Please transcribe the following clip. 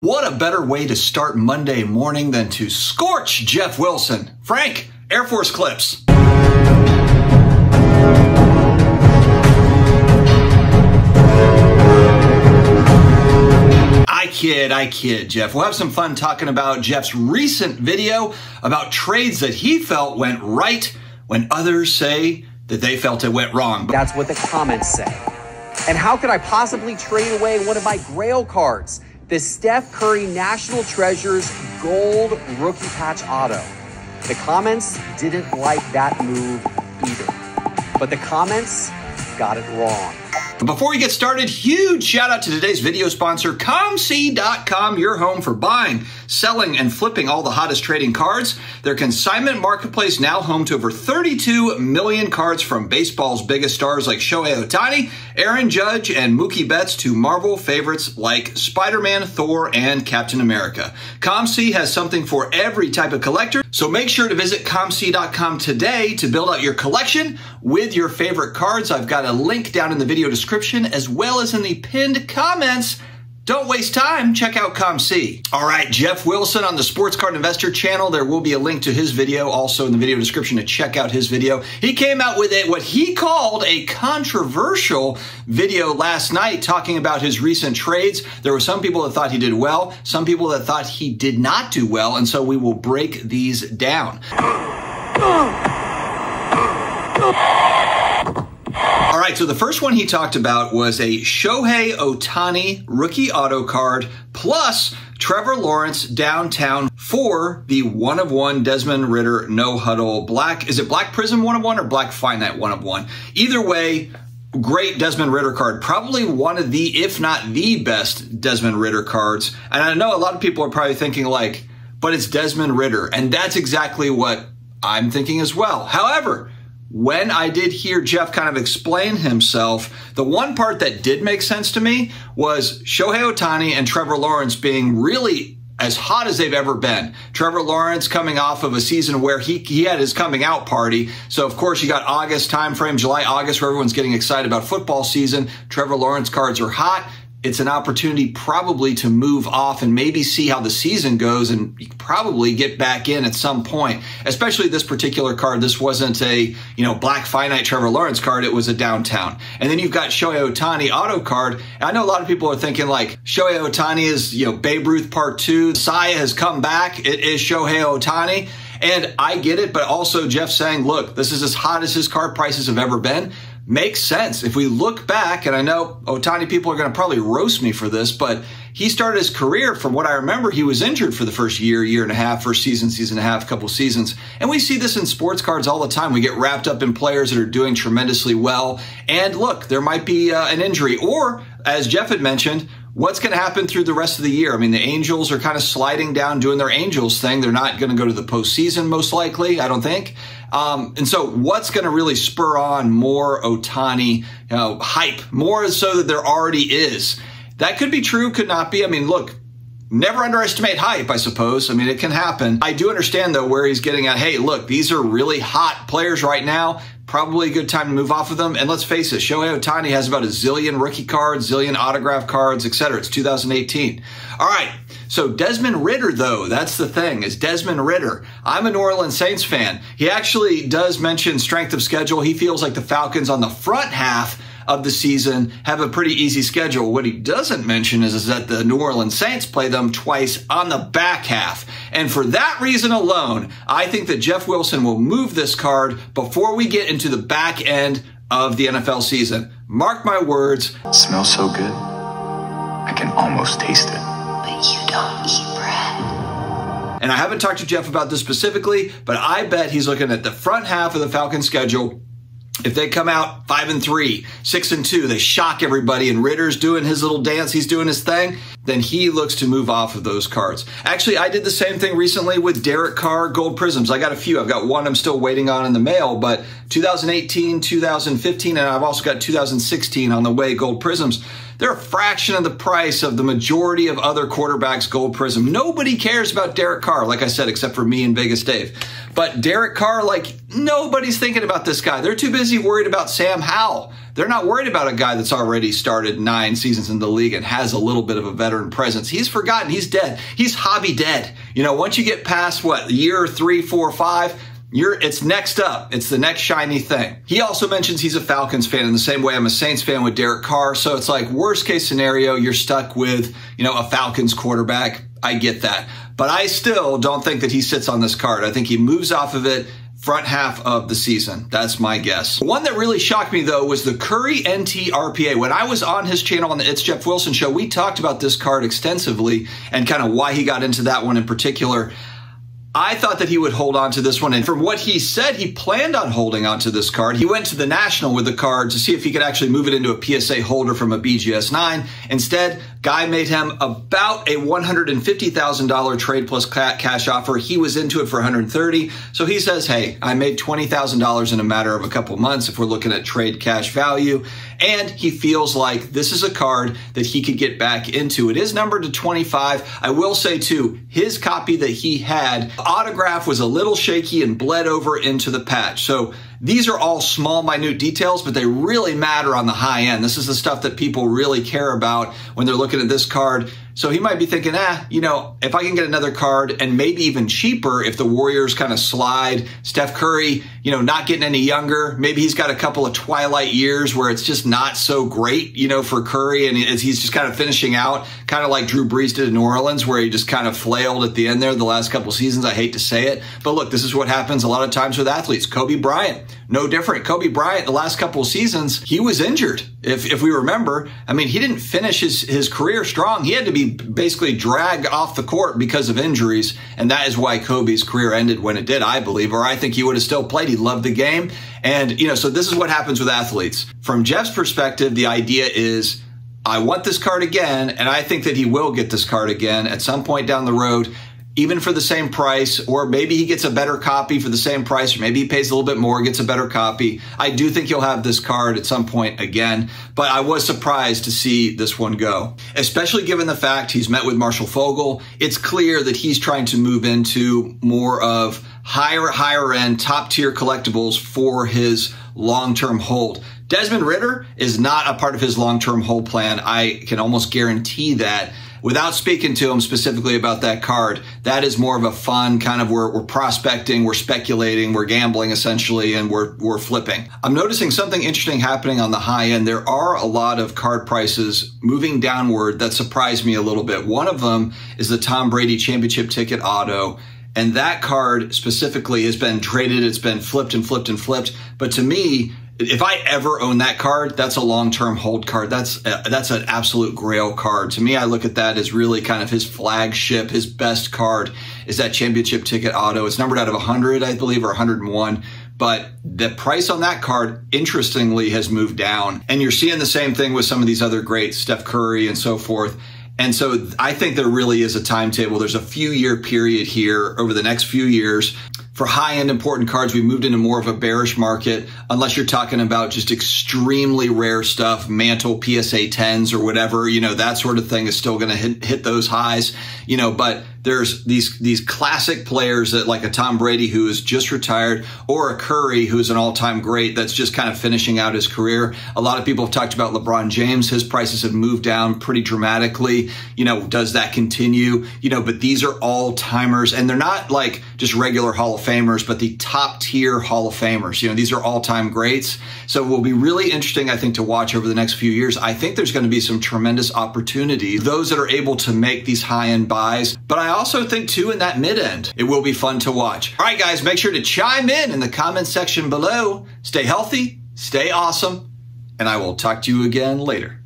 What a better way to start Monday morning than to scorch Geoff Wilson. Frank, Air Force clips. I kid, Geoff. We'll have some fun talking about Geoff's recent video about trades that he felt went right when others say that they felt it went wrong. That's what the comments say. And how could I possibly trade away one of my grail cards? The Steph Curry National Treasures Gold Rookie Patch Auto. The comments didn't like that move either. But the comments got it wrong. But before we get started, huge shout out to today's video sponsor, COMC.com, your home for buying, selling, and flipping all the hottest trading cards. Their consignment marketplace now home to over 32 million cards from baseball's biggest stars like Shohei Ohtani, Aaron Judge, and Mookie Betts to Marvel favorites like Spider-Man, Thor, and Captain America. COMC has something for every type of collector, so make sure to visit COMC.com today to build out your collection with your favorite cards. I've got a link down in the video description as well as in the pinned comments. Don't waste time. Check out COMC. All right, Geoff Wilson on the Sports Card Investor channel. There will be a link to his video also in the video description to check out his video. He came out with what he called a controversial video last night talking about his recent trades. There were some people that thought he did well, some people that thought he did not do well, and so we will break these down. All right, so the first one he talked about was a Shohei Ohtani rookie auto card plus Trevor Lawrence downtown for the 1-of-1 Desmond Ritter no huddle black. Is it Black Prism 1-of-1 or Black Finite 1-of-1? Either way, great Desmond Ritter card. Probably one of the, if not the best Desmond Ritter cards. And I know a lot of people are probably thinking like, but it's Desmond Ritter. And that's exactly what I'm thinking as well. However, when I did hear Geoff kind of explain himself, the one part that did make sense to me was Shohei Ohtani and Trevor Lawrence being really as hot as they've ever been. Trevor Lawrence coming off of a season where he had his coming out party. So, of course, you got August timeframe, July, August, where everyone's getting excited about football season. Trevor Lawrence cards are hot. It's an opportunity probably to move off and maybe see how the season goes and probably get back in at some point, especially this particular card. This wasn't a, Black Finite Trevor Lawrence card. It was a downtown. And then you've got Shohei Ohtani auto card. And I know a lot of people are thinking like Shohei Ohtani is, Babe Ruth Part 2. Messiah has come back. It is Shohei Ohtani. And I get it, but also Geoff saying, look, this is as hot as his card prices have ever been. Makes sense. If we look back, and I know Ohtani people are going to probably roast me for this, but he started his career, from what I remember, he was injured for the first year, year and a half, first season, season and a half, couple seasons. And we see this in sports cards all the time. We get wrapped up in players that are doing tremendously well. And look, there might be an injury. Or, as Geoff had mentioned, what's going to happen through the rest of the year? I mean, the Angels are kind of sliding down, doing their Angels thing. They're not going to go to the postseason, most likely, I don't think. And so what's going to really spur on more Ohtani hype, more so that there already is? That could be true, could not be. I mean, look, never underestimate hype, I suppose. I mean, it can happen. I do understand, though, where he's getting at, hey, look, these are really hot players right now. Probably a good time to move off of them. And let's face it, Shohei Ohtani has about a zillion rookie cards, zillion autograph cards, etc. It's 2018. All right. So Desmond Ritter, though, that's the thing, is Desmond Ritter. I'm a New Orleans Saints fan. He actually does mention strength of schedule. He feels like the Falcons on the front half of the season have a pretty easy schedule. What he doesn't mention is that the New Orleans Saints play them twice on the back half. And for that reason alone, I think that Geoff Wilson will move this card before we get into the back end of the NFL season. Mark my words. It smells so good, I can almost taste it. But you don't eat bread. And I haven't talked to Geoff about this specifically, but I bet he's looking at the front half of the Falcons schedule. If they come out 5-3, 6-2, they shock everybody, and Ritter's doing his little dance, he's doing his thing, then he looks to move off of those cards. Actually, I did the same thing recently with Derek Carr Gold Prisms. I got a few. I've got one I'm still waiting on in the mail, but 2018, 2015, and I've also got 2016 on the way, Gold Prisms. They're a fraction of the price of the majority of other quarterbacks Gold Prism. Nobody cares about Derek Carr, like I said, except for me and Vegas Dave. But Derek Carr, like, nobody's thinking about this guy. They're too busy worried about Sam Howell. They're not worried about a guy that's already started 9 seasons in the league and has a little bit of a veteran presence. He's forgotten. He's dead. He's hobby dead. You know, once you get past, what, year 3, 4, 5, it's next up. It's the next shiny thing. He also mentions he's a Falcons fan in the same way I'm a Saints fan with Derek Carr. So it's like worst case scenario, you're stuck with, you know, a Falcons quarterback. I get that. But I still don't think that he sits on this card. I think he moves off of it front half of the season. That's my guess. One that really shocked me, though, was the Curry NT RPA. When I was on his channel on the It's Geoff Wilson show, we talked about this card extensively and kind of why he got into that one in particular. I thought that he would hold on to this one. And from what he said, he planned on holding on to this card. He went to the National with the card to see if he could actually move it into a PSA holder from a BGS 9. Instead, Guy made him about a $150,000 trade plus cash offer. He was into it for $130,000. So he says, hey, I made $20,000 in a matter of a couple months if we're looking at trade cash value. And he feels like this is a card that he could get back into. It is numbered to 25. I will say, too, his copy that he had, autograph was a little shaky and bled over into the patch. So these are all small, minute details, but they really matter on the high end. This is the stuff that people really care about when they're looking at this card. So he might be thinking, you know, if I can get another card and maybe even cheaper if the Warriors kind of slide, Steph Curry, you know, not getting any younger. Maybe he's got a couple of twilight years where it's just not so great, you know, for Curry. And he's just kind of finishing out, kind of like Drew Brees did in New Orleans, where he just kind of flailed at the end there the last couple seasons. I hate to say it. But look, this is what happens a lot of times with athletes. Kobe Bryant, no different. Kobe Bryant, the last couple of seasons, he was injured. If we remember, I mean, he didn't finish his career strong. He had to be basically dragged off the court because of injuries. And that is why Kobe's career ended when it did, I believe, or I think he would have still played. He loved the game. And, you know, so this is what happens with athletes. From Jeff's perspective, the idea is, I want this card again. And I think that he will get this card again at some point down the road, even for the same price, or maybe he gets a better copy for the same price, or maybe he pays a little bit more, gets a better copy. I do think he'll have this card at some point again, but I was surprised to see this one go, especially given the fact he's met with Marshall Fogel. It's clear that he's trying to move into more of higher end, top tier collectibles for his long-term hold. Desmond Ritter is not a part of his long-term hold plan. I can almost guarantee that. Without speaking to him specifically about that card, that is more of a fun kind of, we're prospecting, we're speculating, we're gambling essentially, and we're flipping. I'm noticing something interesting happening on the high end. There are a lot of card prices moving downward that surprised me a little bit. One of them is the Tom Brady championship ticket auto. And that card specifically has been traded. It's been flipped and flipped and flipped. But to me, if I ever own that card, that's a long-term hold card. That's an absolute grail card. To me, I look at that as really kind of his flagship, his best card is that championship ticket auto. It's numbered out of 100, I believe, or 101. But the price on that card, interestingly, has moved down. And you're seeing the same thing with some of these other greats, Steph Curry and so forth. And so I think there really is a timetable. There's a few-year period here over the next few years. For high-end important cards, we moved into more of a bearish market, unless you're talking about just extremely rare stuff, Mantle PSA 10s or whatever, you know, that sort of thing is still going to hit those highs, you know, but there's these classic players that like a Tom Brady who is just retired, or a Curry who's an all-time great that's just kind of finishing out his career. A lot of people have talked about LeBron James. His prices have moved down pretty dramatically. You know, does that continue? You know, but these are all-timers, and they're not like just regular Hall of Famers, but the top tier Hall of Famers. You know, these are all-time greats. So it will be really interesting, I think, to watch over the next few years. I think there's going to be some tremendous opportunities, those that are able to make these high-end buys. But I also think, too, in that mid-end, it will be fun to watch. All right, guys, make sure to chime in the comments section below. Stay healthy, stay awesome, and I will talk to you again later.